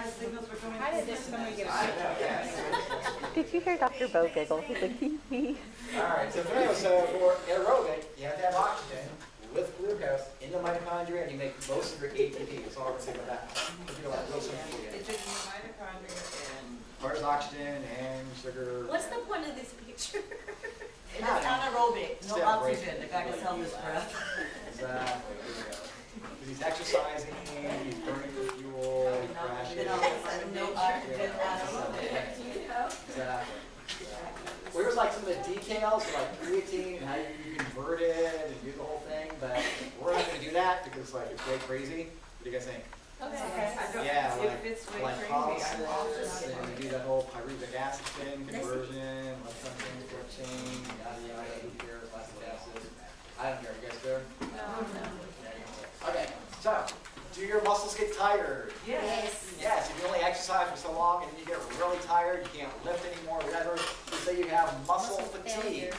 has signals for coming. How did this somebody get I know, yes. Did you hear Dr. Bo giggle? He's like, hee hee. All right, so for aerobic, you have to have oxygen with glucose in the mitochondria, and you make most of your ATP. That's all I'm going to say about that. You know, like real simple again. It's in the mitochondria and There's oxygen and sugar. What's the point of this picture? it's anaerobic, no Step oxygen. The guy gets held his breath. Exactly. Because he's exercising, he's burning the fuel, he's crashing. Then all of a sudden, no oxygen, anaerobic. Exactly. Well, here's like some of the details, like creatine and how you convert it and do the whole thing, but we're not going to do that because like it's way crazy. What do you guys think? Okay. Yeah, If it's way crazy, I'm all glycolysis, and we do that whole pyruvic acid thing, conversion, lecithin, protein, yada yada, who cares, lactic acid. I don't care, you guys care? No. Okay, so, do your muscles get tired? Yes. Yes, if you only exercise for so long and then you get really tired, you can't lift anymore, whatever, you say you have muscle fatigue.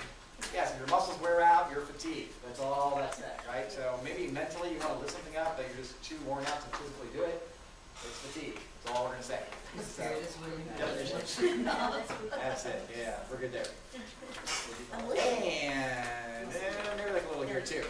Yes, if your muscles wear out, you're fatigued. That's all that's it, right? So maybe mentally you want to lift something up, but you're just too worn out to physically do it. It's fatigue. That's all we're going to say. The spirit is willing. That's it. Yeah, we're good there. And maybe like a little here too.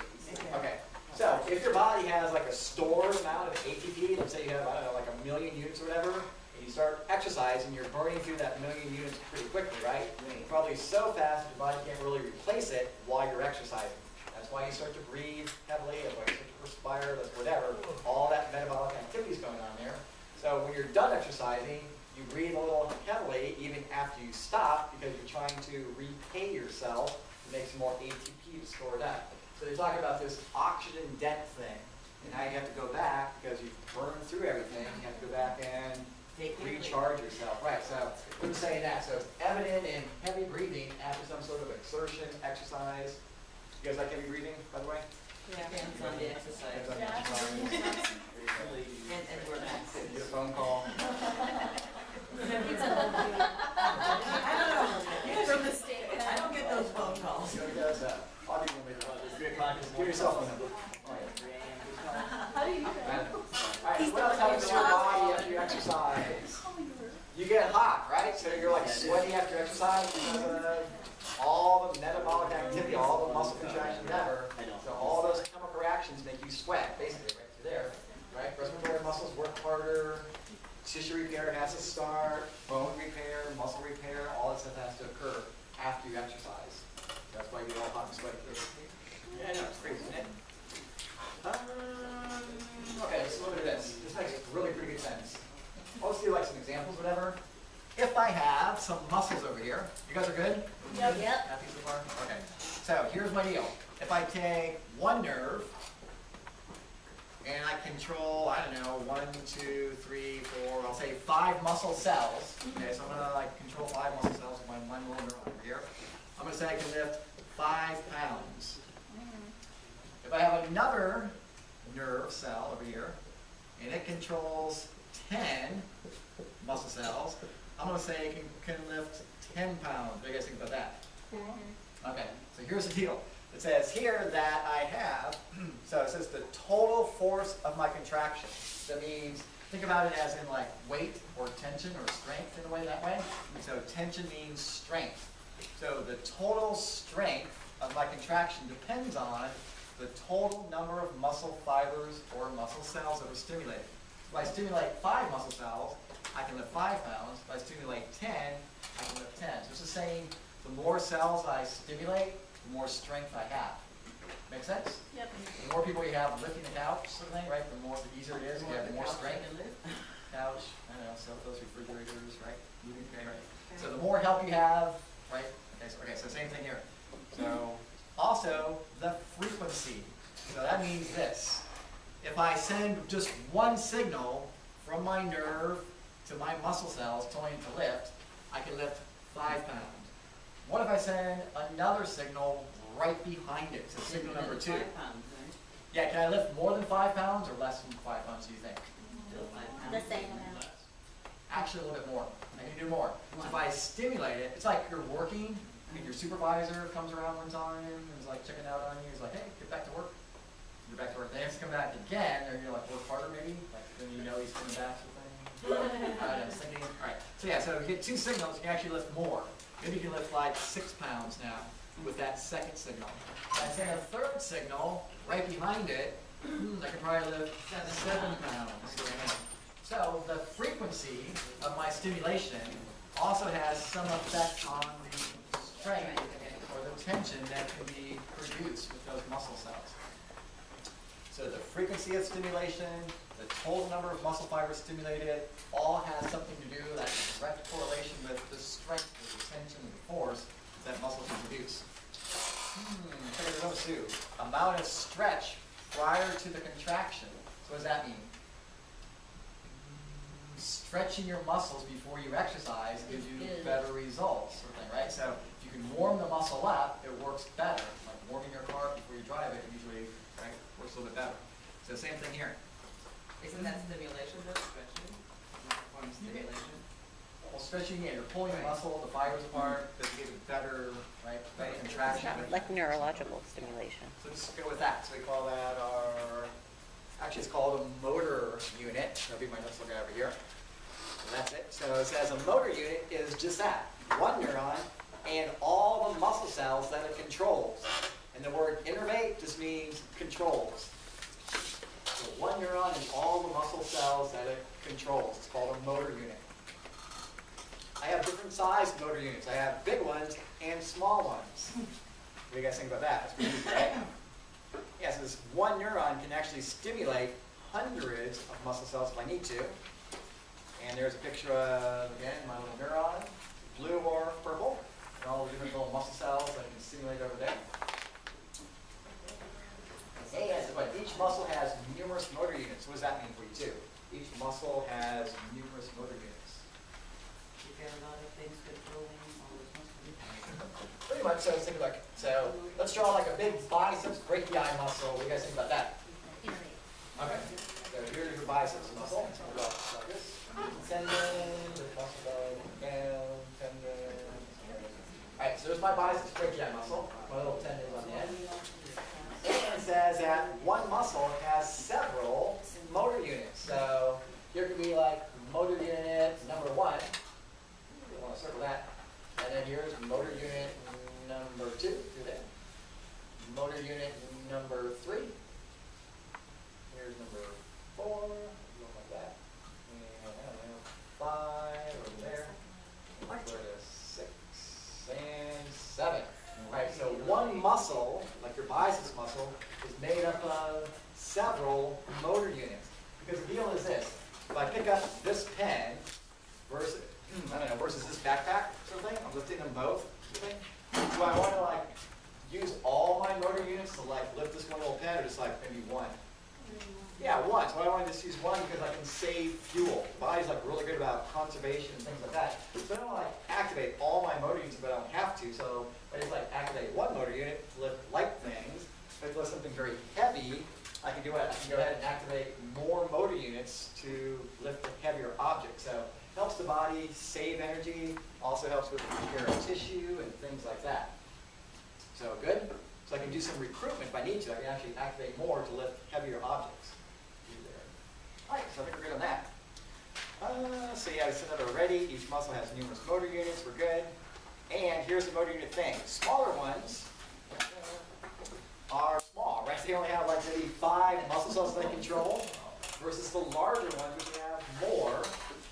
Okay. So if your body has like a stored amount of ATP, let's say you have, I don't know, like 1 million units or whatever, and you start exercising, you're burning through that 1 million units pretty quickly, right? Probably so fast that your body can't really replace it while you're exercising. That's why you start to breathe heavily, that's why you start to perspire, that's whatever. All that metabolic activity is going on there. So when you're done exercising, you breathe a little heavily even after you stop because you're trying to repay yourself to make some more ATP to store it up. So they're talking about this oxygen debt thing and how you have to go back because you've burned through everything. You have to go back and recharge yourself. Right, so we're saying that. So it's evident in heavy breathing after some sort of exertion, exercise. You guys like heavy breathing, by the way? Yeah. Depends on the exercise. Depends on the exercise. And relax. Get a phone call. I don't know. From the state. I don't get those phone calls. Who does that? A lot of people make that. Give your cell phone number. How do you know? Alright, what else happens to your body after you exercise? You get hot, right? So you're like sweaty after exercise because of all the metabolic activity, all the muscle contraction, whatever. So all those chemical reactions make you sweat, basically, right through there. Right? Respiratory muscles work harder. Tissue repair has to start. Bone repair, muscle repair, all that stuff has to occur after you exercise. That's why you get all hot and sweaty. Yeah, I know, it's crazy, isn't it? Okay, let's look at this. This makes really pretty good sense. Let's do like some examples, whatever. If I have some muscles over here, you guys are good? Yep. Happy so far? Okay. So here's my deal. If I take one nerve and I control, I don't know, 1, 2, 3, 4, I'll say 5 muscle cells. Okay, so I'm gonna like control 5 muscle cells with my one little neuron over here. I'm gonna say I can lift 5 pounds. If I have another nerve cell over here, and it controls 10 muscle cells, I'm going to say it can lift 10 pounds. What do you guys think about that? Okay, so here's the deal. It says here that I have, so it says the total force of my contraction. That means, think about it as in like weight or tension or strength in a way that way. So tension means strength. So the total strength of my contraction depends on the total number of muscle fibers or muscle cells that are stimulated. If I stimulate 5 muscle cells, I can lift 5 pounds. If I stimulate 10, I can lift 10. So it's just saying the more cells I stimulate, the more strength I have. Make sense? Yep. The more people you have lifting the couch, sort of thing, right? The easier it is, you have more strength. Couch, I don't know, cell those refrigerators, right? Moving, okay, right. So the more help you have, right? Okay, so same thing here. So also the frequency. So that means this. If I send just one signal from my nerve to my muscle cells telling it to lift, I can lift 5 pounds. What if I send another signal right behind it? So signal number 2. 5 pounds, right? Yeah, can I lift more than 5 pounds or less than 5 pounds, do you think? Still 5 pounds. The same amount. Actually, a little bit more. I can do more. So if I stimulate it, it's like you're working, and your supervisor comes around one time and is like checking out on you. He's like, hey, get back to work. You're back to work. Then you have to come back again, or you're like, work harder maybe. Like then you know he's coming back. Sort of thing. I was thinking, all right. So yeah, so if you get 2 signals, you can actually lift more. Maybe you can lift like 6 pounds now with that second signal. And say a third signal right behind it, I could probably lift 7 pounds. So the frequency of my stimulation also has some effect on the strength or the tension that can be produced with those muscle cells. So the frequency of stimulation, the total number of muscle fibers stimulated, all has something to do with that direct correlation with the strength, the tension, and the force that muscles can produce. Amount of stretch prior to the contraction. So what does that mean? Stretching your muscles before you exercise gives you better results, sort of thing, right? So if you can warm the muscle up, it works better. Like warming your car before you drive it usually, right, works a little bit better. So same thing here. Isn't that stimulation though, stretching? Form of stimulation? Well, stretching, yeah, you're pulling the muscle, the fibers apart, because you get a better, right, better contraction. Like neurological stimulation. So just go with that. So we call that our, actually it's called a motor unit. That'll be my notes, look over here. So that's it. So it says a motor unit is just that. One neuron and all the muscle cells that it controls. And the word innervate just means controls. So one neuron and all the muscle cells that it controls. It's called a motor unit. I have different sized motor units. I have big ones and small ones. What do you guys think about that? That's pretty easy, right? Yeah, so this one neuron can actually stimulate hundreds of muscle cells if I need to. And there's a picture of, again, my little neuron, blue or purple, and all the different little muscle cells that I can stimulate over there. And but each muscle has numerous motor units. What does that mean for you too? Each muscle has numerous motor units. You get a lot of things controlling all those muscles. Pretty much, so let's think about it. So let's draw like a big biceps brachii muscle. What do you guys think about that? Okay. So here's your biceps muscle. So we'll draw it like this. Tendon, the muscle going down, tendon. Alright, so there's my biceps brachii muscle. My little tendons on the end. And it says that one muscle has several motor units. So here could be like motor unit number 1. You want to circle that. And then here's motor unit number 2. Do that. Motor unit number 3. Here's number 4. Look like that. And I don't know, 5 over there. Go to 6 and 7. Right, so one muscle, like your biceps muscle, is made up of several motor units. Because the deal is this: if I pick up this pen versus, versus this backpack, sort of thing, I'm lifting them both, sort of thing. Do I want to like use all my motor units to like lift this one little pen, or just like maybe one? Yeah, one. So I want to just use one because I can save fuel. The body's like really good about conservation and things like that. So I don't like activate all my motor units, but I don't have to. So I just like activate one motor unit to lift light things. If I lift something very heavy, I can do it. I can go ahead and activate more motor units to lift a heavier object. So it helps the body save energy. Also helps with repair of tissue and things like that. So good. So I can do some recruitment if I need to. I can actually activate more to lift heavier objects. Alright, so I think we're good on that. So yeah, I said that already. Each muscle has numerous motor units. We're good. And here's the motor unit thing. Smaller ones are small, right? So they only have like maybe 5 muscle cells they control versus the larger ones which have more.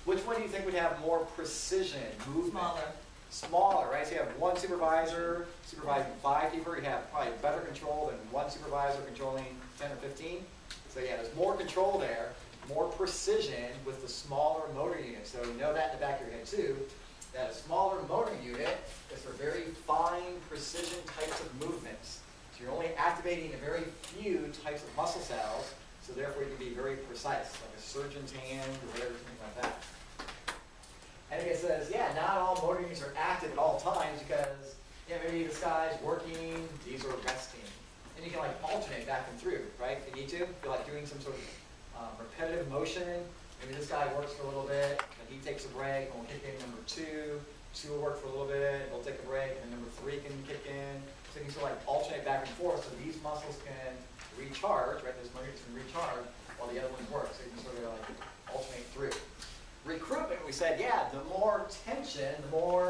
Which one do you think would have more precision, movement? Smaller. Smaller, right? So you have one supervisor supervising 5 people. You have probably better control than one supervisor controlling 10 or 15. So yeah, there's more control there, more precision with the smaller motor unit. So you know that in the back of your head too, that a smaller motor unit is for very fine precision types of movements. So you're only activating a very few types of muscle cells, so therefore you can be very precise, like a surgeon's hand or whatever, something like that. And it says, yeah, not all motor units are active at all times because, yeah, maybe this guy's working, these are resting. And you can like alternate back and through, right? If you need to. If you're like doing some sort of repetitive motion, maybe this guy works for a little bit, and he takes a break, and we'll kick in number 2. 2 will work for a little bit, they'll take a break, and then number 3 can kick in. So you can sort of like alternate back and forth so these muscles can recharge, right? Those motor units can recharge while the other ones work. So you can sort of like alternate through. we said, yeah, the more tension, the more